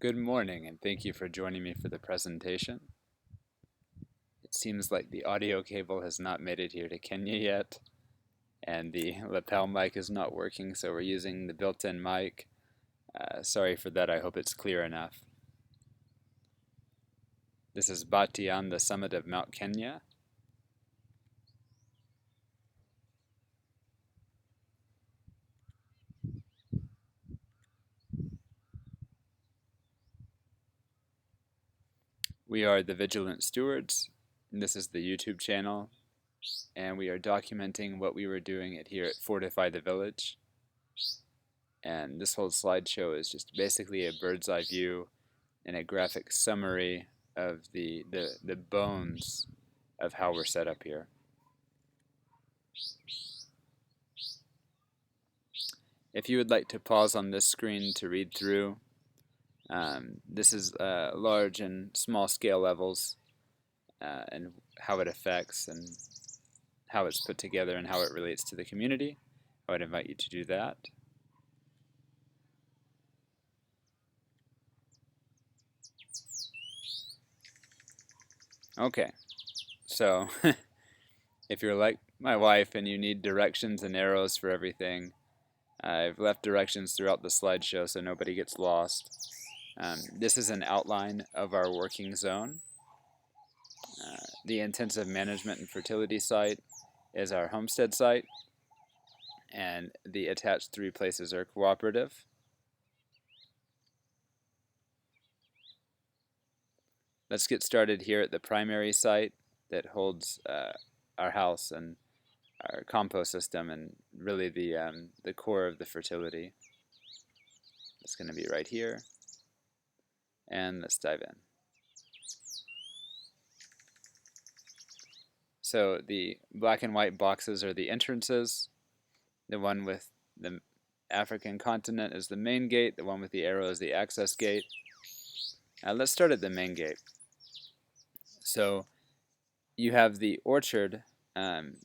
Good morning, and thank you for joining me for the presentation. It seems like the audio cable has not made it here to Kenya yet, and the lapel mic is not working, so we're using the built-in mic. Sorry for that, I hope it's clear enough. This is Batian, the summit of Mount Kenya. We are the Vigilant Stewards, and this is the YouTube channel, and we are documenting what we were doing here at Fortify the village. And this whole slideshow is just basically a bird's eye view and a graphic summary of the bones of how we're set up here. If you would like to pause on this screen to read through, this is large and small scale levels and how it affects and how it's put together and how it relates to the community. I would invite you to do that. Okay, so if you're like my wife and you need directions and arrows for everything, I've left directions throughout the slideshow so nobody gets lost. This is an outline of our working zone. The intensive management and fertility site is our homestead site, and the attached 3 places are cooperative. Let's get started here at the primary site that holds our house and our compost system and really the core of the fertility. It's going to be right here, and let's dive in. So the black and white boxes are the entrances. The one with the African continent is the main gate. The one with the arrow is the access gate. Let's start at the main gate. So you have the orchard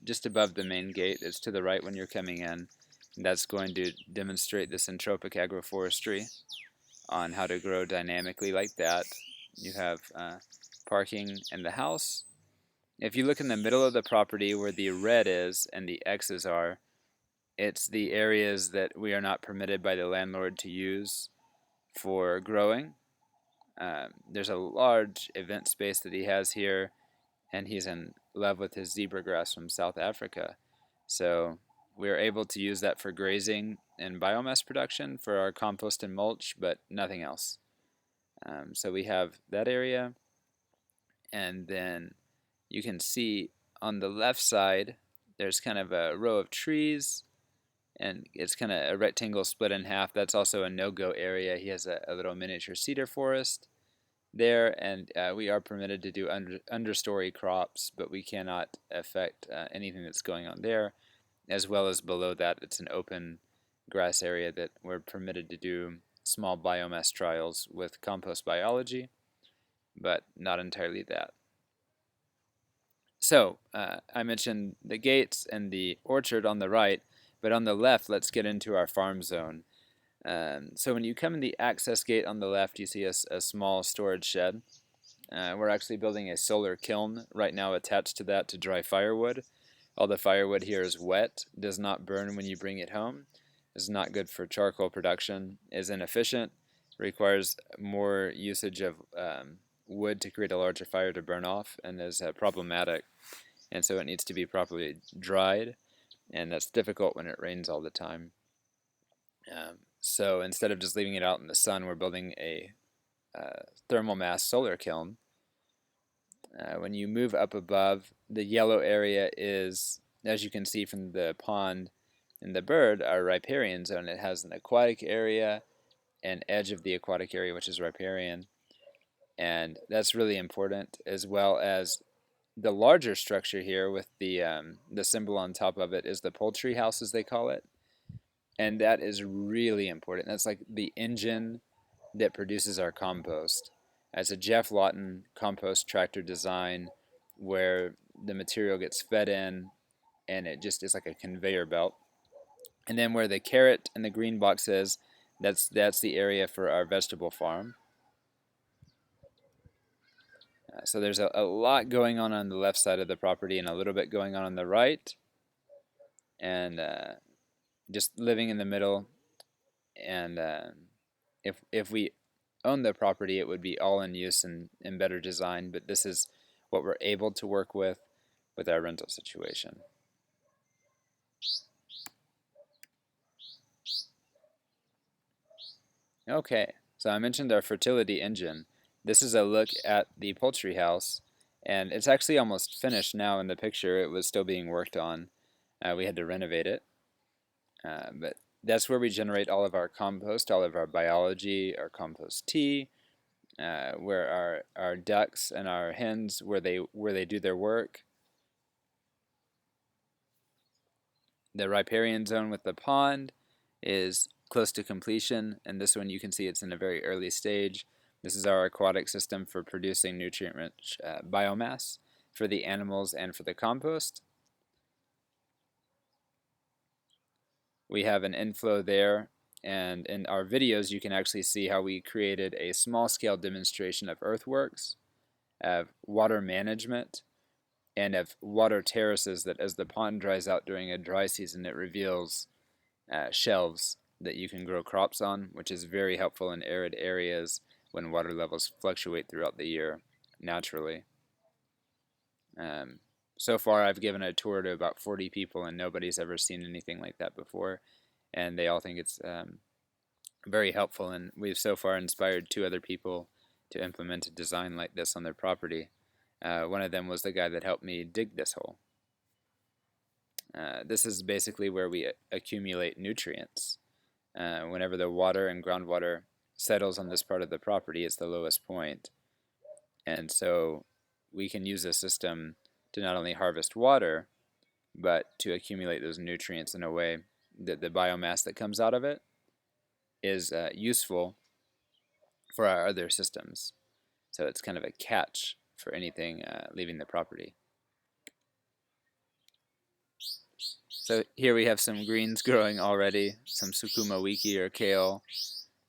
just above the main gate. It's to the right when you're coming in. And that's going to demonstrate this entropic agroforestry on how to grow dynamically like that. You have parking and the house. If you look in the middle of the property where the red is and the X's are, it's the areas that we are not permitted by the landlord to use for growing. There's a large event space that he has here, and he's in love with his zebra grass from South Africa. So we're able to use that for grazing and biomass production for our compost and mulch, but nothing else. So we have that area, and then you can see on the left side there's kind of a row of trees, and it's kind of a rectangle split in half. That's also a no-go area. He has a little miniature cedar forest there, and we are permitted to do understory crops, but we cannot affect anything that's going on there. As well as below that, it's an open grass area that we're permitted to do small biomass trials with compost biology, but not entirely that. So I mentioned the gates and the orchard on the right, but on the left, let's get into our farm zone. So when you come in the access gate on the left, you see a small storage shed. We're actually building a solar kiln right now attached to that to dry firewood. All the firewood here is wet, does not burn when you bring it home, is not good for charcoal production, is inefficient, requires more usage of wood to create a larger fire to burn off, and is problematic. And so it needs to be properly dried, and that's difficult when it rains all the time. So instead of just leaving it out in the sun, we're building a thermal mass solar kiln. When you move up above, the yellow area is, as you can see from the pond and the bird, our riparian zone. It has an aquatic area and edge of the aquatic area, which is riparian. And that's really important, as well as the larger structure here with the symbol on top of it is the poultry house, as they call it. And that is really important. That's like the engine that produces our compost. It's a Geoff Lawton compost tractor design where the material gets fed in and it just is like a conveyor belt. And then where the carrot and the green box is, that's the area for our vegetable farm. So there's a lot going on the left side of the property and a little bit going on the right. And just living in the middle. And if we own the property, it would be all in use and better design. But this is what we're able to work with our rental situation. Okay, so I mentioned our fertility engine. This is a look at the poultry house, and it's actually almost finished now in the picture. It was still being worked on. We had to renovate it. But that's where we generate all of our compost, all of our biology, our compost tea, where our ducks and our hens, where they do their work. The riparian zone with the pond is close to completion, and this one you can see it's in a very early stage. This is our aquatic system for producing nutrient-rich biomass for the animals and for the compost. We have an inflow there, and in our videos you can actually see how we created a small-scale demonstration of earthworks, of water management, and of water terraces that as the pond dries out during a dry season, it reveals shelves that you can grow crops on, which is very helpful in arid areas when water levels fluctuate throughout the year naturally. So far I've given a tour to about 40 people and nobody's ever seen anything like that before, and they all think it's very helpful, and we've so far inspired 2 other people to implement a design like this on their property. One of them was the guy that helped me dig this hole. This is basically where we accumulate nutrients. Whenever the water and groundwater settles on this part of the property, it's the lowest point. And so we can use this system to not only harvest water, but to accumulate those nutrients in a way that the biomass that comes out of it is useful for our other systems. So it's kind of a catch for anything leaving the property. So here we have some greens growing already, some sukuma wiki or kale.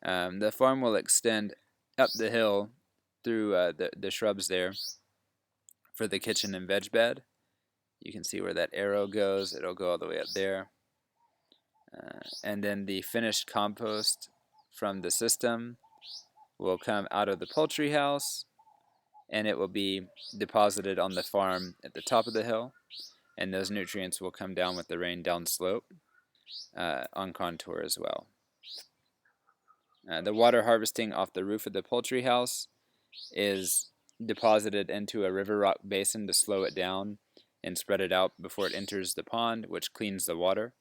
The farm will extend up the hill through the shrubs there for the kitchen and veg bed. You can see where that arrow goes. It'll go all the way up there. And then the finished compost from the system will come out of the poultry house, and it will be deposited on the farm at the top of the hill, and those nutrients will come down with the rain down slope on contour as well. The water harvesting off the roof of the poultry house is deposited into a river rock basin to slow it down and spread it out before it enters the pond, which cleans the water.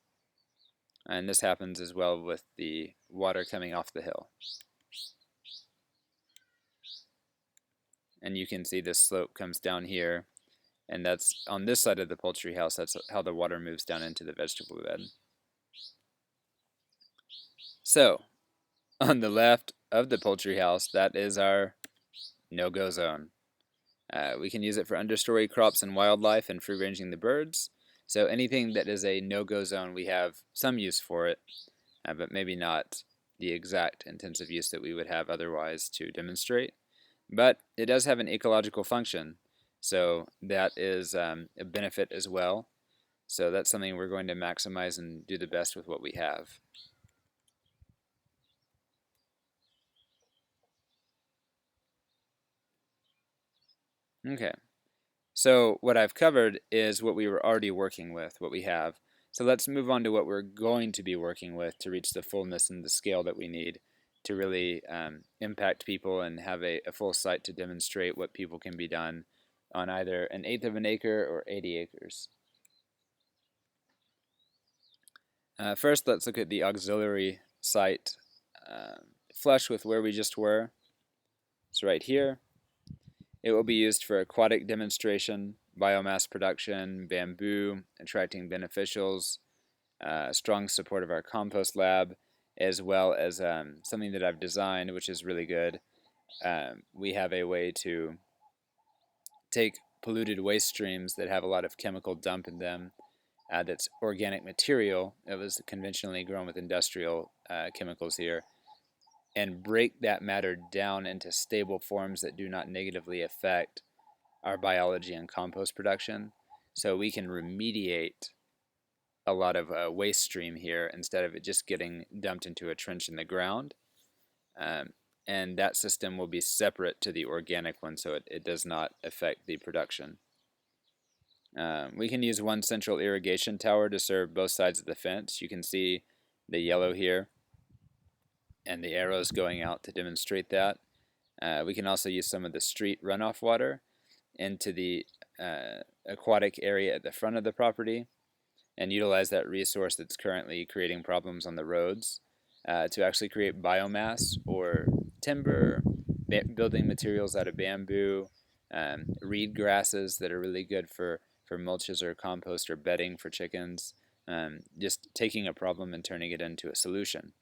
And this happens as well with the water coming off the hill. And you can see this slope comes down here, and that's on this side of the poultry house. That's how the water moves down into the vegetable bed. So, on the left of the poultry house, that is our no-go zone. We can use it for understory crops and wildlife and free-ranging the birds. So anything that is a no-go zone, we have some use for it, but maybe not the exact intensive use that we would have otherwise to demonstrate. But it does have an ecological function, so that is a benefit as well. So that's something we're going to maximize and do the best with what we have. Okay. So what I've covered is what we were already working with, what we have. So let's move on to what we're going to be working with to reach the fullness and the scale that we need to really impact people and have a full site to demonstrate what people can be done on either 1/8 of an acre or 80 acres. First, let's look at the auxiliary site flush with where we just were. It's right here. It will be used for aquatic demonstration, biomass production, bamboo, attracting beneficials, strong support of our compost lab, as well as something that I've designed, which is really good. We have a way to take polluted waste streams that have a lot of chemical dump in them, that's organic material. It was conventionally grown with industrial chemicals here, and break that matter down into stable forms that do not negatively affect our biology and compost production, so we can remediate a lot of waste stream here instead of it just getting dumped into a trench in the ground. And that system will be separate to the organic one, so it does not affect the production. We can use one central irrigation tower to serve both sides of the fence. You can see the yellow here and the arrows going out to demonstrate that. We can also use some of the street runoff water into the aquatic area at the front of the property and utilize that resource that's currently creating problems on the roads to actually create biomass or timber, building materials out of bamboo, reed grasses that are really good for mulches or compost or bedding for chickens, just taking a problem and turning it into a solution.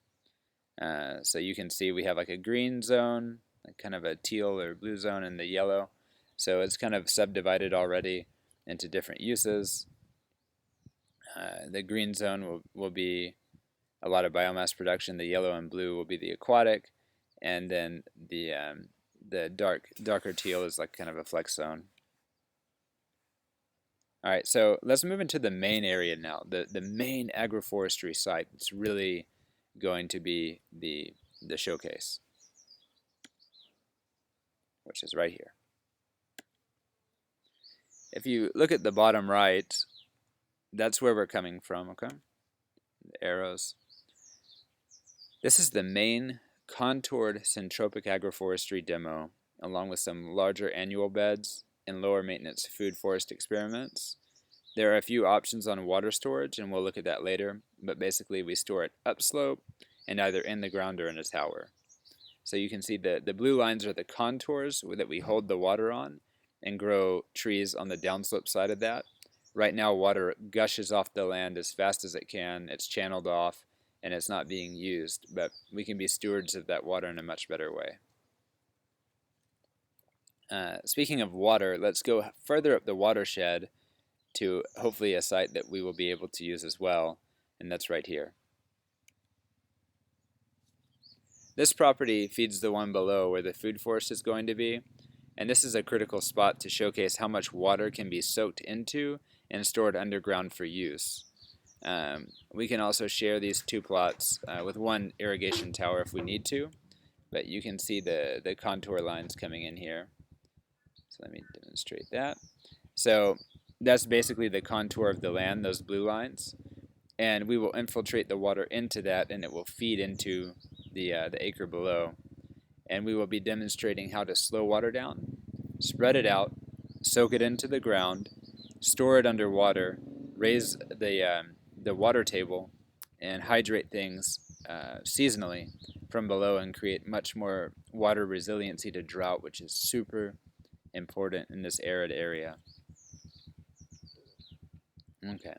So you can see we have like a green zone, like kind of a teal or blue zone, and the yellow. So it's kind of subdivided already into different uses. The green zone will be a lot of biomass production. The yellow and blue will be the aquatic, and then the darker teal is like kind of a flex zone. All right, so let's move into the main area now. The main agroforestry site. It's really going to be the showcase, which is right here. If you look at the bottom right, that's where we're coming from, okay? The arrows. This is the main contoured syntropic agroforestry demo, along with some larger annual beds and lower maintenance food forest experiments. There are a few options on water storage, and we'll look at that later, but basically we store it upslope and either in the ground or in a tower. So you can see the blue lines are the contours that we hold the water on and grow trees on the downslope side of that. Right now water gushes off the land as fast as it can, it's channeled off, and it's not being used, but we can be stewards of that water in a much better way. Speaking of water, let's go further up the watershed to hopefully a site that we will be able to use as well, and that's right here. This property feeds the one below where the food forest is going to be, and this is a critical spot to showcase how much water can be soaked into and stored underground for use. We can also share these two plots with one irrigation tower if we need to, but you can see the contour lines coming in here. So let me demonstrate that. So that's basically the contour of the land, those blue lines, and we will infiltrate the water into that, and it will feed into the acre below. And we will be demonstrating how to slow water down, spread it out, soak it into the ground, store it underwater, raise the water table, and hydrate things seasonally from below and create much more water resiliency to drought, which is super important in this arid area. Okay.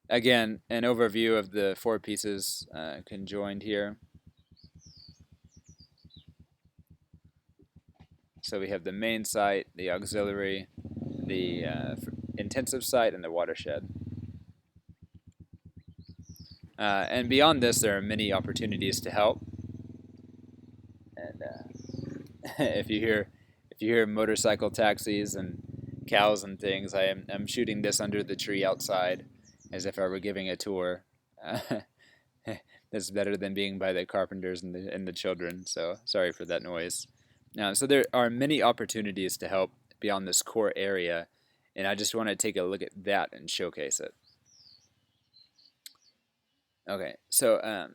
Again, an overview of the four pieces conjoined here. So we have the main site, the auxiliary, the intensive site, and the watershed. And beyond this, there are many opportunities to help. And if you hear motorcycle taxis and cows and things, I'm shooting this under the tree outside, as if I were giving a tour. That's better than being by the carpenters and the children. So sorry for that noise. So there are many opportunities to help beyond this core area, and I just want to take a look at that and showcase it. Okay, so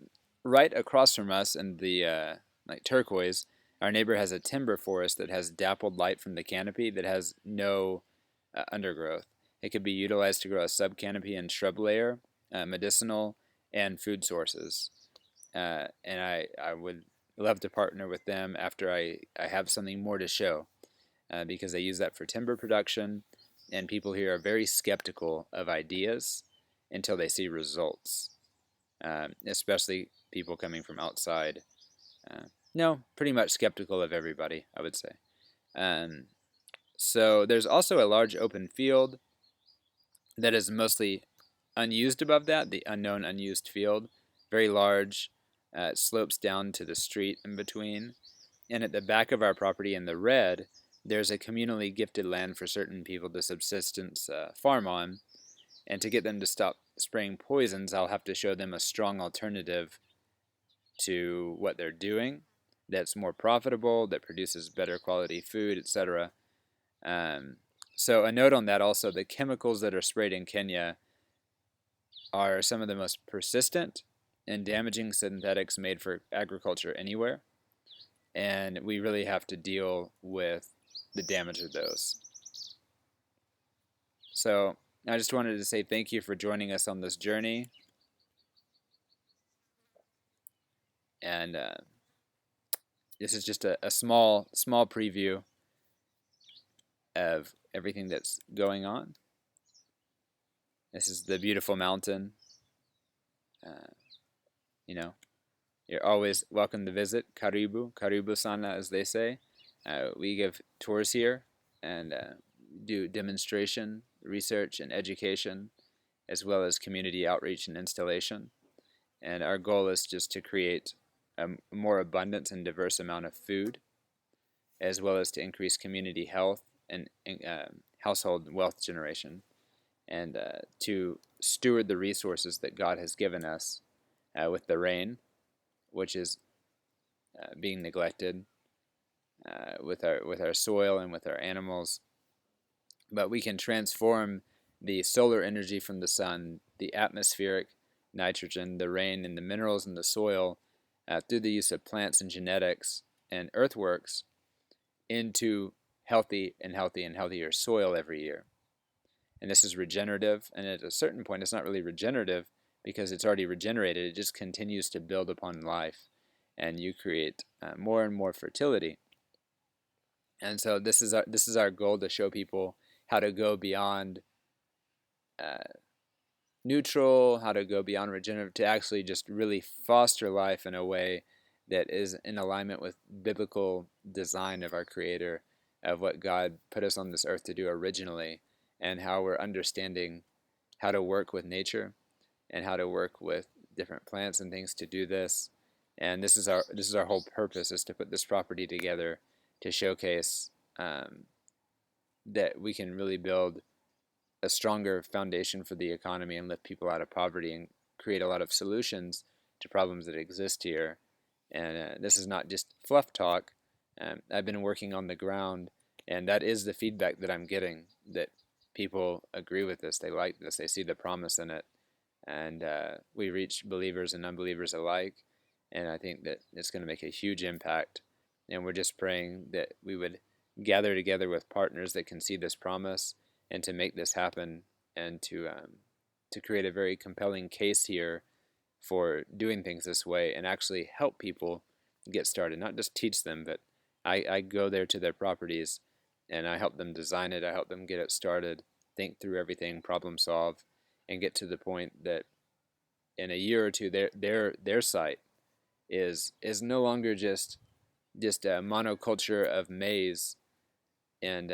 right across from us in the like turquoise, our neighbor has a timber forest that has dappled light from the canopy that has no undergrowth. It could be utilized to grow a subcanopy and shrub layer, medicinal, and food sources. And I would love to partner with them after I have something more to show, because they use that for timber production, and people here are very skeptical of ideas until they see results, especially people coming from outside. No, pretty much skeptical of everybody, I would say. So there's also a large open field that is mostly unused above that, the unknown unused field, very large. It slopes down to the street in between. And at the back of our property in the red, there's a communally gifted land for certain people to subsistence farm on. And to get them to stop spraying poisons, I'll have to show them a strong alternative to what they're doing that's more profitable, that produces better quality food, etc. So a note on that also, the chemicals that are sprayed in Kenya are some of the most persistent and damaging synthetics made for agriculture anywhere. And we really have to deal with the damage of those. So I just wanted to say thank you for joining us on this journey. And this is just a small preview of everything that's going on. This is the beautiful mountain. You know, you're always welcome to visit. Karibu sana, as they say. We give tours here and do demonstration, research, and education, as well as community outreach and installation. And our goal is just to create a more abundant and diverse amount of food, as well as to increase community health and household wealth generation, and to steward the resources that God has given us with the rain, which is being neglected, with our soil and with our animals. But we can transform the solar energy from the sun, the atmospheric nitrogen, the rain, and the minerals in the soil through the use of plants and genetics and earthworks into healthy and healthier soil every year. And this is regenerative, and at a certain point it's not really regenerative because it's already regenerated. It just continues to build upon life, and you create more and more fertility. And so this is our goal, to show people how to go beyond neutral, how to go beyond regenerative, to actually just really foster life in a way that is in alignment with biblical design of our Creator, of what God put us on this earth to do originally, and how we're understanding how to work with nature and how to work with different plants and things to do this. And this is our whole purpose, is to put this property together to showcase that we can really build a stronger foundation for the economy and lift people out of poverty and create a lot of solutions to problems that exist here. And this is not just fluff talk. I've been working on the ground, and that is the feedback that I'm getting, that people agree with this. They like this. They see the promise in it. And we reach believers and unbelievers alike. And I think that it's going to make a huge impact. And we're just praying that we would gather together with partners that can see this promise, and to make this happen, and to create a very compelling case here for doing things this way, and actually help people get started. Not just teach them, but I go there to their properties, and I help them design it. I help them get it started, think through everything, problem solve, and get to the point that in a year or two, their site is no longer just a monoculture of maize and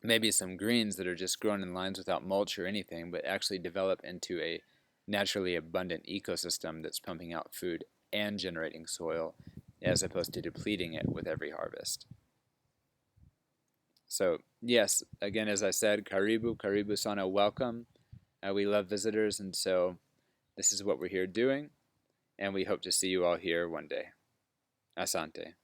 maybe some greens that are just grown in lines without mulch or anything, but actually develop into a naturally abundant ecosystem that's pumping out food and generating soil, as opposed to depleting it with every harvest. So yes, again, as I said, karibu sana, welcome. We love visitors, and so this is what we're here doing, and we hope to see you all here one day. Asante.